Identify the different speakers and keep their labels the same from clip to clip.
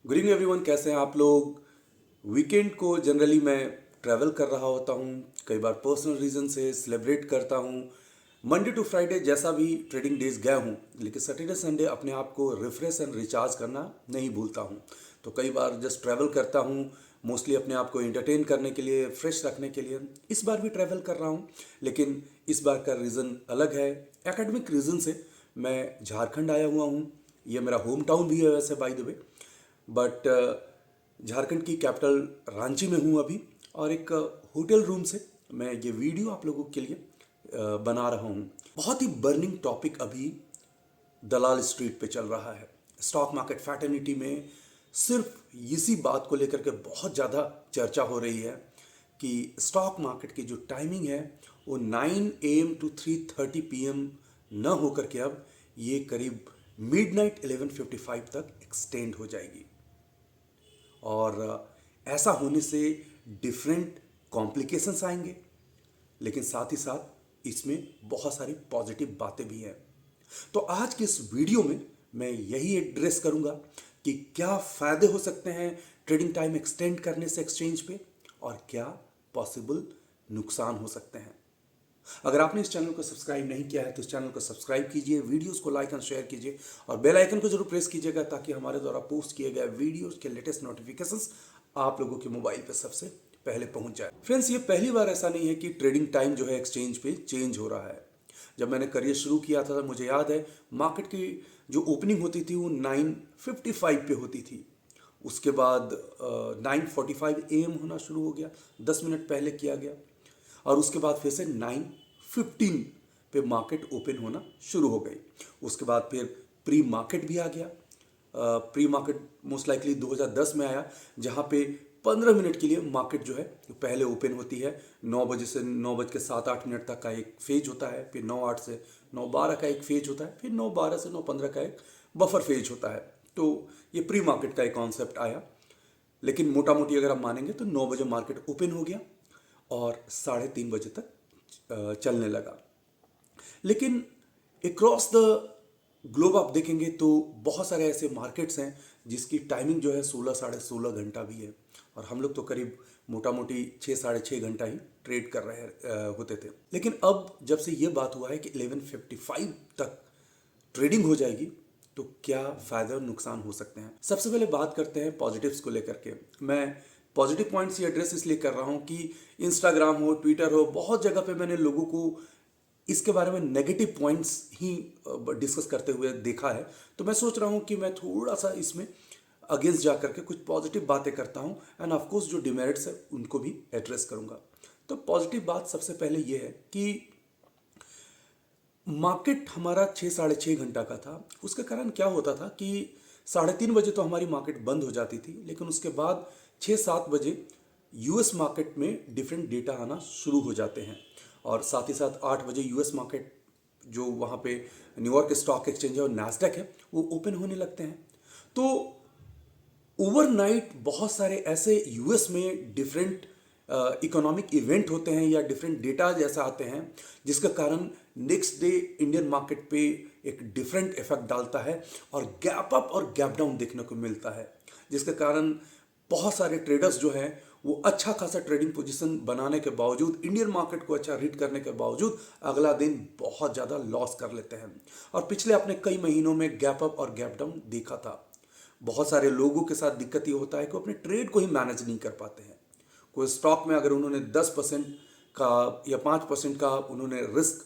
Speaker 1: Good evening everyone, कैसे हैं आप लोग। वीकेंड को जनरली मैं ट्रैवल कर रहा होता हूँ, कई बार पर्सनल रीज़न से सेलिब्रेट करता हूँ। मंडे टू फ्राइडे जैसा भी ट्रेडिंग डेज गया हूँ, लेकिन सैटरडे संडे अपने आप को रिफ्रेश एंड रिचार्ज करना नहीं भूलता हूँ। तो कई बार जस्ट ट्रैवल करता हूँ, मोस्टली अपने आप को एंटरटेन करने के लिए, फ्रेश रखने के लिए। इस बार भी ट्रैवल कर रहा हूँ, लेकिन इस बार का रीज़न अलग है। एकेडमिक रीज़न से मैं झारखंड आया हुआ हूँ। ये मेरा होम टाउन भी है वैसे, by the way. But Jharkhand की कैपिटल रांची में हूँ अभी, और एक होटल रूम से मैं ये वीडियो आप लोगों के लिए बना रहा हूँ। बहुत ही बर्निंग टॉपिक अभी दलाल स्ट्रीट पे चल रहा है। स्टॉक मार्केट फैटर्निटी में सिर्फ इसी बात को लेकर के बहुत ज़्यादा चर्चा हो रही है कि स्टॉक मार्केट की जो टाइमिंग है वो 9 AM to 3:30 PM न होकर के अब ये करीब मिडनाइट 11:55 तक एक्सटेंड हो जाएगी। और ऐसा होने से डिफरेंट कॉम्प्लिकेशंस आएंगे, लेकिन साथ ही साथ इसमें बहुत सारी पॉजिटिव बातें भी हैं। तो आज के इस वीडियो में मैं यही एड्रेस करूंगा कि क्या फ़ायदे हो सकते हैं ट्रेडिंग टाइम एक्सटेंड करने से एक्सचेंज पे, और क्या पॉसिबल नुकसान हो सकते हैं। अगर आपने इस चैनल को सब्सक्राइब नहीं किया है तो इस चैनल को सब्सक्राइब कीजिए, वीडियोस को लाइक एंड शेयर कीजिए, और बेल आइकन को जरूर प्रेस कीजिएगा ताकि हमारे द्वारा पोस्ट किए गए वीडियोस के लेटेस्ट नोटिफिकेशंस आप लोगों के मोबाइल पे सबसे पहले पहुंच जाए। फ्रेंड्स, ये पहली बार ऐसा नहीं है कि ट्रेडिंग टाइम जो है एक्सचेंज पे चेंज हो रहा है। जब मैंने करियर शुरू किया था मुझे याद है मार्केट की जो ओपनिंग होती थी वो 9:55 पे होती थी। उसके बाद 9:45 AM होना शुरू हो गया, 10 मिनट पहले किया गया। और उसके बाद फिर से 9:15 पे मार्केट ओपन होना शुरू हो गई। उसके बाद फिर प्री मार्केट भी आ गया। प्री मार्केट मोस्ट लाइकली 2010 में आया, जहाँ पे 15 मिनट के लिए मार्केट जो है पहले ओपन होती है। 9 बजे से 9:07-8 तक का एक फेज होता है, फिर 9:08 से 9:12 का एक फेज होता है, फिर 9:12 से 9:15 का एक बफर फेज होता है। तो ये प्री मार्केट का एक कॉन्सेप्ट आया। लेकिन मोटा मोटी अगर आप मानेंगे तो 9 बजे मार्केट ओपन हो गया और 3:30 बजे तक चलने लगा। लेकिन अक्रॉस द ग्लोब आप देखेंगे तो बहुत सारे ऐसे मार्केट्स हैं जिसकी टाइमिंग जो है 16-16.5 घंटा भी है, और हम लोग तो करीब मोटा मोटी 6-6.5 घंटा ही ट्रेड कर रहे होते थे। लेकिन अब जब से ये बात हुआ है कि 11:55 तक ट्रेडिंग हो जाएगी, तो क्या फ़ायदा और नुकसान हो सकते हैं। सबसे पहले बात करते हैं पॉजिटिव्स को लेकर के। मैं पॉजिटिव पॉइंट्स ये एड्रेस इसलिए कर रहा हूँ कि इंस्टाग्राम हो, ट्विटर हो, बहुत जगह पे मैंने लोगों को इसके बारे में नेगेटिव पॉइंट्स ही डिस्कस करते हुए देखा है। तो मैं सोच रहा हूँ कि मैं थोड़ा सा इसमें अगेंस्ट जा करके कुछ पॉजिटिव बातें करता हूँ, एंड ऑफकोर्स जो डिमेरिट्स है उनको भी एड्रेस करूँगा। तो पॉजिटिव बात सबसे पहले ये है कि मार्केट हमारा 6-6.5 घंटा का था। उसके कारण क्या होता था कि 3:30 बजे तो हमारी मार्केट बंद हो जाती थी, लेकिन उसके बाद 6-7 बजे यूएस मार्केट में डिफरेंट डेटा आना शुरू हो जाते हैं, और साथ ही साथ 8 बजे यूएस मार्केट जो वहाँ पे न्यूयॉर्क स्टॉक एक्सचेंज है और नैस्डैक है वो ओपन होने लगते हैं। तो ओवरनाइट बहुत सारे ऐसे यूएस में डिफरेंट इकोनॉमिक इवेंट होते हैं या डिफरेंट डेटा जैसा आते हैं, जिसके कारण नेक्स्ट डे इंडियन मार्केट पे एक डिफरेंट इफेक्ट डालता है और गैप अप और गैप डाउन देखने को मिलता है, जिसके कारण बहुत सारे ट्रेडर्स जो हैं वो अच्छा खासा ट्रेडिंग पोजीशन बनाने के बावजूद, इंडियन मार्केट को अच्छा रीड करने के बावजूद अगला दिन बहुत ज़्यादा लॉस कर लेते हैं। और पिछले अपने कई महीनों में गैप अप और गैप डाउन देखा था। बहुत सारे लोगों के साथ दिक्कत ये होता है कि अपने ट्रेड को ही मैनेज नहीं कर पाते हैं। कोई स्टॉक में अगर उन्होंने 10% का या 5% का उन्होंने रिस्क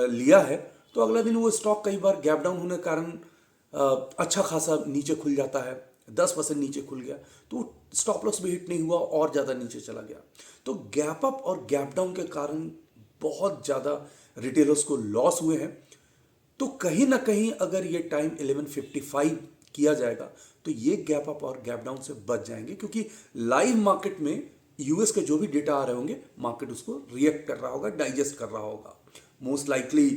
Speaker 1: लिया है, तो अगला दिन वो स्टॉक कई बार गैप डाउन होने के कारण अच्छा खासा नीचे खुल जाता है, 10% नीचे खुल गया तो स्टॉप लॉस भी हिट नहीं हुआ और ज़्यादा नीचे चला गया। तो गैप अप और गैप डाउन के कारण बहुत ज़्यादा रिटेलर्स को लॉस हुए हैं। तो कहीं ना कहीं अगर ये टाइम 11:55 किया जाएगा तो ये गैप अप और गैप डाउन से बच जाएंगे, क्योंकि लाइव मार्केट में यूएस के जो भी डेटा आ रहे होंगे मार्केट उसको रिएक्ट कर रहा होगा, डाइजेस्ट कर रहा होगा। मोस्ट लाइकली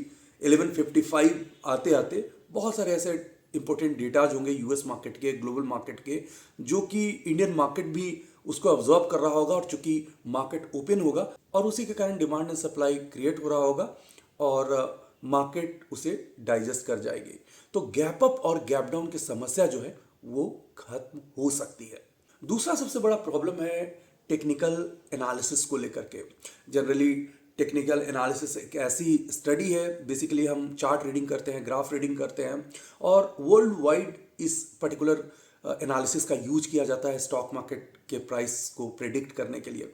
Speaker 1: 11:55 आते आते बहुत सारे ऐसे इंपॉर्टेंट डेटाज होंगे यूएस मार्केट के, ग्लोबल मार्केट के, जो कि इंडियन मार्केट भी उसको ऑब्जर्व कर रहा होगा, और चूंकि मार्केट ओपन होगा और उसी के कारण डिमांड एंड सप्लाई क्रिएट हो रहा होगा और मार्केट उसे डाइजेस्ट कर जाएगी। तो गैप अप और गैप डाउन की समस्या जो है वो खत्म हो सकती है। दूसरा सबसे बड़ा प्रॉब्लम है टेक्निकल एनालिसिस को लेकर के। जनरली टेक्निकल एनालिसिस एक ऐसी स्टडी है, बेसिकली हम चार्ट रीडिंग करते हैं, ग्राफ रीडिंग करते हैं, और वर्ल्ड वाइड इस पर्टिकुलर एनालिसिस का यूज किया जाता है स्टॉक मार्केट के प्राइस को प्रेडिक्ट करने के लिए।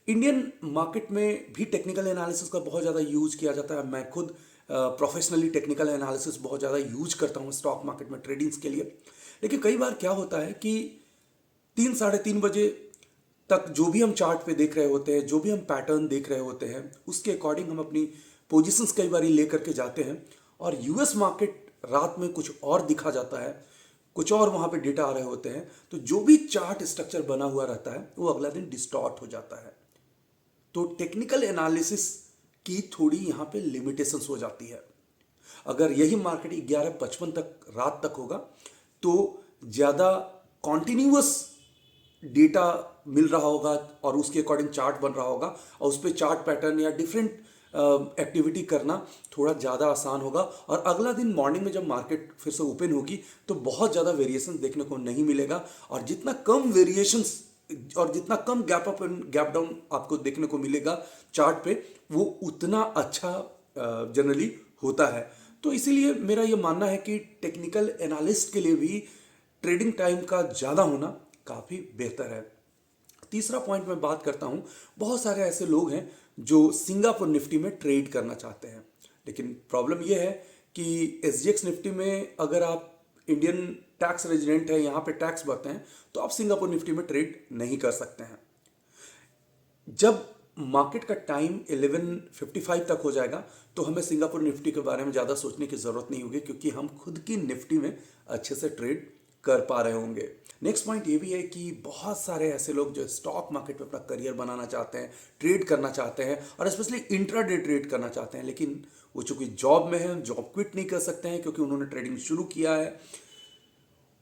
Speaker 1: इंडियन मार्केट में भी टेक्निकल एनालिसिस का बहुत ज़्यादा यूज किया जाता है। मैं खुद प्रोफेशनली टेक्निकल एनालिसिस बहुत ज़्यादा यूज करता हूँ स्टॉक मार्केट में ट्रेडिंग्स के लिए। लेकिन कई बार क्या होता है कि 3-3:30 बजे तक जो भी हम चार्ट पे देख रहे होते हैं, जो भी हम पैटर्न देख रहे होते हैं, उसके अकॉर्डिंग हम अपनी पोजीशंस कई बार ले करके जाते हैं, और यूएस मार्केट रात में कुछ और दिखा जाता है, कुछ और वहाँ पे डेटा आ रहे होते हैं, तो जो भी चार्ट स्ट्रक्चर बना हुआ रहता है वो अगला दिन डिस्टॉर्ट हो जाता है। तो टेक्निकल एनालिसिस की थोड़ी यहाँ पे लिमिटेशंस हो जाती है। अगर यही मार्केट 11:55 तक रात तक होगा तो ज़्यादा कॉन्टिन्यूअस डेटा मिल रहा होगा और उसके अकॉर्डिंग चार्ट बन रहा होगा, और उस पर चार्ट पैटर्न या डिफरेंट एक्टिविटी करना थोड़ा ज़्यादा आसान होगा। और अगला दिन मॉर्निंग में जब मार्केट फिर से ओपन होगी तो बहुत ज़्यादा वेरिएशन देखने को नहीं मिलेगा, और जितना कम वेरिएशंस और जितना कम gap up and gap down आपको देखने को मिलेगा चार्ट पे, वो उतना अच्छा जनरली होता है। तो इसीलिए मेरा ये मानना है कि टेक्निकल एनालिस्ट के लिए भी ट्रेडिंग टाइम का ज़्यादा होना काफ़ी बेहतर है। तीसरा पॉइंट मैं बात करता हूँ, बहुत सारे ऐसे लोग हैं जो सिंगापुर निफ्टी में ट्रेड करना चाहते हैं, लेकिन प्रॉब्लम यह है कि एसजीएक्स निफ्टी में अगर आप इंडियन टैक्स रेजिडेंट है, यहाँ पे टैक्स भरते हैं, तो आप सिंगापुर निफ्टी में ट्रेड नहीं कर सकते हैं। जब मार्केट का टाइम 11:55 तक हो जाएगा तो हमें सिंगापुर निफ्टी के बारे में ज़्यादा सोचने की ज़रूरत नहीं होगी, क्योंकि हम खुद की निफ्टी में अच्छे से ट्रेड कर पा रहे होंगे। नेक्स्ट पॉइंट ये भी है कि बहुत सारे ऐसे लोग जो स्टॉक मार्केट में अपना करियर बनाना चाहते हैं, ट्रेड करना चाहते हैं, और स्पेशली इंट्राडे ट्रेड करना चाहते हैं, लेकिन वो चूंकि जॉब में है, जॉब क्विट नहीं कर सकते हैं क्योंकि उन्होंने ट्रेडिंग शुरू किया है।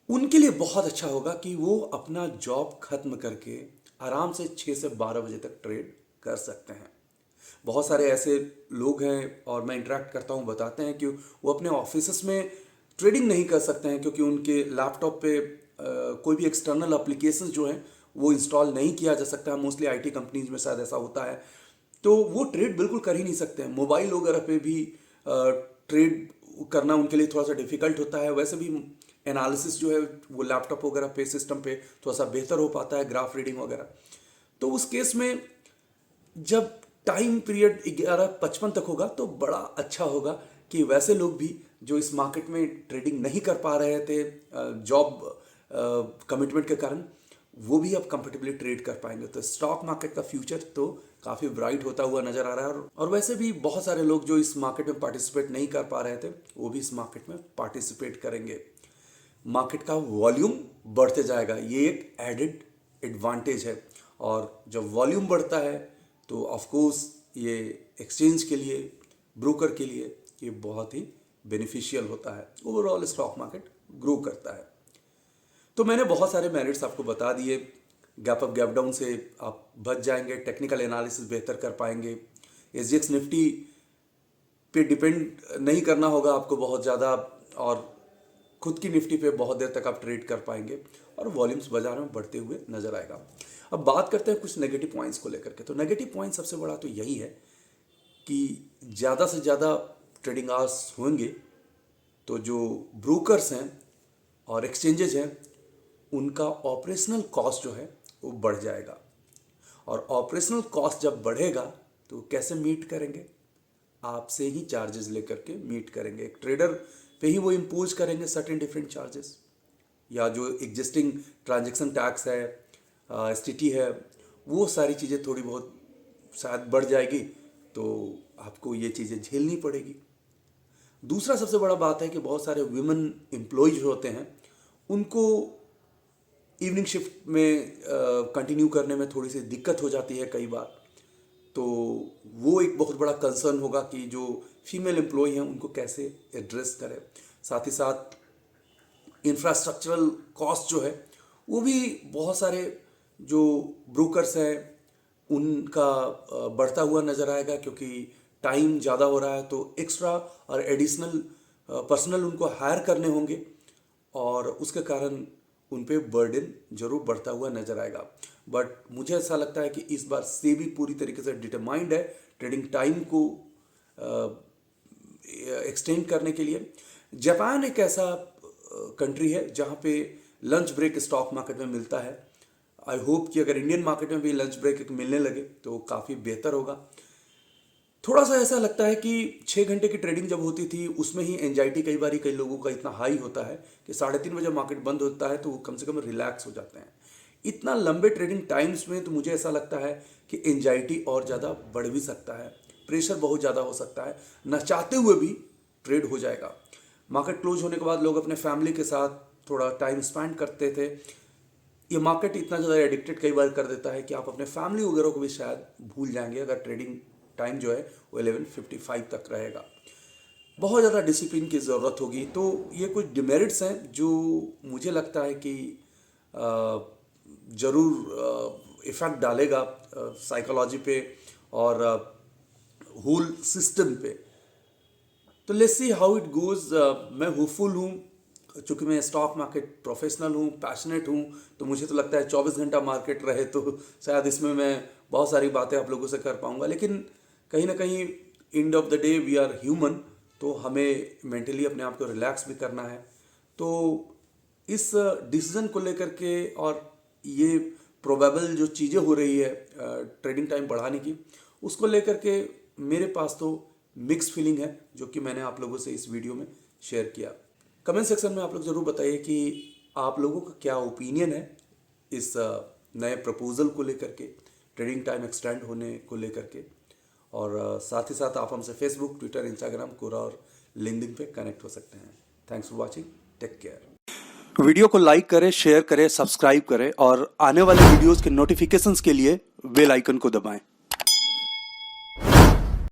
Speaker 1: उनके लिए बहुत अच्छा होगा कि वो अपना जॉब खत्म करके आराम से 6 से 12 बजे तक ट्रेड कर सकते हैं। बहुत सारे ऐसे लोग हैं और मैं इंटरेक्ट करता हूँ, बताते हैं कि वो अपने ऑफिस में ट्रेडिंग नहीं कर सकते हैं क्योंकि उनके लैपटॉप पे कोई भी एक्सटर्नल एप्लीकेशन जो हैं वो इंस्टॉल नहीं किया जा सकता है। मोस्टली आईटी कंपनीज में शायद ऐसा होता है, तो वो ट्रेड बिल्कुल कर ही नहीं सकते हैं। मोबाइल वगैरह पे भी ट्रेड करना उनके लिए थोड़ा सा डिफिकल्ट होता है। वैसे भी एनालिसिस जो है वो लैपटॉप वगैरह पे, सिस्टम पे थोड़ा सा बेहतर हो पाता है, ग्राफ रीडिंग वगैरह। तो उस केस में जब टाइम पीरियड 11:55 तक होगा तो बड़ा अच्छा होगा कि वैसे लोग भी जो इस मार्केट में ट्रेडिंग नहीं कर पा रहे थे जॉब कमिटमेंट के कारण, वो भी अब कंफर्टेबली ट्रेड कर पाएंगे। तो स्टॉक मार्केट का फ्यूचर तो काफ़ी ब्राइट होता हुआ नज़र आ रहा है। और वैसे भी बहुत सारे लोग जो इस मार्केट में पार्टिसिपेट नहीं कर पा रहे थे वो भी इस मार्केट में पार्टिसिपेट करेंगे। मार्केट का वॉल्यूम बढ़ते जाएगा, ये एक एडेड एडवांटेज है। और जब वॉल्यूम बढ़ता है तो ऑफ कोर्स ये एक्सचेंज के लिए, ब्रोकर के लिए ये बहुत ही बेनिफिशियल होता है। ओवरऑल स्टॉक मार्केट ग्रो करता है। तो मैंने बहुत सारे मेरिट्स आपको बता दिए। गैप अप गैप डाउन से आप बच जाएंगे, टेक्निकल एनालिसिस बेहतर कर पाएंगे, एसजीएक्स निफ्टी पे डिपेंड नहीं करना होगा आपको बहुत ज़्यादा, और खुद की निफ्टी पे बहुत देर तक आप ट्रेड कर पाएंगे, और वॉल्यूम्स बाजार में बढ़ते हुए नजर आएगा। अब बात करते हैं कुछ नेगेटिव पॉइंट्स को लेकर के। तो नेगेटिव पॉइंट सबसे बड़ा तो यही है कि ज़्यादा से ज़्यादा ट्रेडिंग आवर्स होंगे तो जो ब्रोकर्स हैं और एक्सचेंजेज हैं उनका ऑपरेशनल कॉस्ट जो है वो बढ़ जाएगा, और ऑपरेशनल कॉस्ट जब बढ़ेगा तो कैसे मीट करेंगे? आपसे ही चार्जेस लेकर के मीट करेंगे। एक ट्रेडर पे ही वो इम्पोज करेंगे सर्टेन डिफरेंट चार्जेस, या जो एग्जिस्टिंग ट्रांजैक्शन टैक्स है, एसटीटी है, वो सारी चीज़ें थोड़ी बहुत शायद बढ़ जाएगी, तो आपको ये चीज़ें झेलनी पड़ेगी। दूसरा सबसे बड़ा बात है कि बहुत सारे वुमेन एम्प्लॉयज होते हैं, उनको इवनिंग शिफ्ट में कंटिन्यू करने में थोड़ी सी दिक्कत हो जाती है कई बार, तो वो एक बहुत बड़ा कंसर्न होगा कि जो फीमेल एम्प्लॉय हैं उनको कैसे एड्रेस करें। साथ ही साथ इंफ्रास्ट्रक्चरल कॉस्ट जो है वो भी बहुत सारे जो ब्रोकर्स हैं उनका बढ़ता हुआ नज़र आएगा, क्योंकि टाइम ज़्यादा हो रहा है तो एक्स्ट्रा और एडिशनल पर्सनल उनको हायर करने होंगे, और उसके कारण उन पे बर्डन जरूर बढ़ता हुआ नजर आएगा। बट मुझे ऐसा लगता है कि इस बार सेबी पूरी तरीके से डिटरमाइंड है ट्रेडिंग टाइम को एक्सटेंड करने के लिए। जापान एक ऐसा कंट्री है जहाँ पे लंच ब्रेक स्टॉक मार्केट में मिलता है। आई होप कि अगर इंडियन मार्केट में भी लंच ब्रेक मिलने लगे तो काफ़ी बेहतर होगा। थोड़ा सा ऐसा लगता है कि 6 घंटे की ट्रेडिंग जब होती थी उसमें ही एंजाइटी कई बार कई लोगों का इतना हाई होता है कि 3:30 बजे मार्केट बंद होता है तो वो कम से कम रिलैक्स हो जाते हैं। इतना लंबे ट्रेडिंग टाइम्स में तो मुझे ऐसा लगता है कि एंजाइटी और ज़्यादा बढ़ भी सकता है, प्रेशर बहुत ज़्यादा हो सकता है, न चाहते हुए भी ट्रेड हो जाएगा। मार्केट क्लोज होने के बाद लोग अपने फैमिली के साथ थोड़ा टाइम स्पेंड करते थे। ये मार्केट इतना ज़्यादा एडिक्टेड कई बार कर देता है कि आप अपने फैमिली वगैरह को भी शायद भूल जाएंगे अगर ट्रेडिंग टाइम जो है वो 11:55 तक रहेगा। बहुत ज़्यादा डिसिप्लिन की ज़रूरत होगी। तो ये कुछ डिमेरिट्स हैं जो मुझे लगता है कि ज़रूर इफ़ेक्ट डालेगा साइकोलॉजी पे और होल सिस्टम पे। तो let's see how it goes. मैं होपफुल हूँ, चूँकि मैं स्टॉक मार्केट प्रोफेशनल हूँ, पैशनेट हूँ, तो मुझे तो लगता है 24 घंटा मार्केट रहे तो शायद इसमें मैं बहुत सारी बातें आप लोगों से कर पाऊँगा। लेकिन कहीं ना कहीं end of the day we are human, तो हमें मेंटली अपने आप को रिलैक्स भी करना है। तो इस डिसीज़न को लेकर के और ये प्रोबेबल जो चीज़ें हो रही है ट्रेडिंग टाइम बढ़ाने की, उसको लेकर के मेरे पास तो मिक्स फीलिंग है, जो कि मैंने आप लोगों से इस वीडियो में शेयर किया। कमेंट सेक्शन में आप लोग ज़रूर बताइए कि आप लोगों का क्या ओपिनियन है इस नए प्रपोजल को लेकर के, ट्रेडिंग टाइम एक्सटेंड होने को लेकर के। और साथ ही साथ आप हमसे फेसबुक, ट्विटर, इंस्टाग्राम, कोरा और लिंक्डइन पे कनेक्ट हो सकते हैं। Thanks for watching, take care. Video को लाइक करें, शेयर करें, सब्सक्राइब करें और आने वाले वीडियोस के नोटिफिकेशंस के लिए बेल आइकन को दबाएं।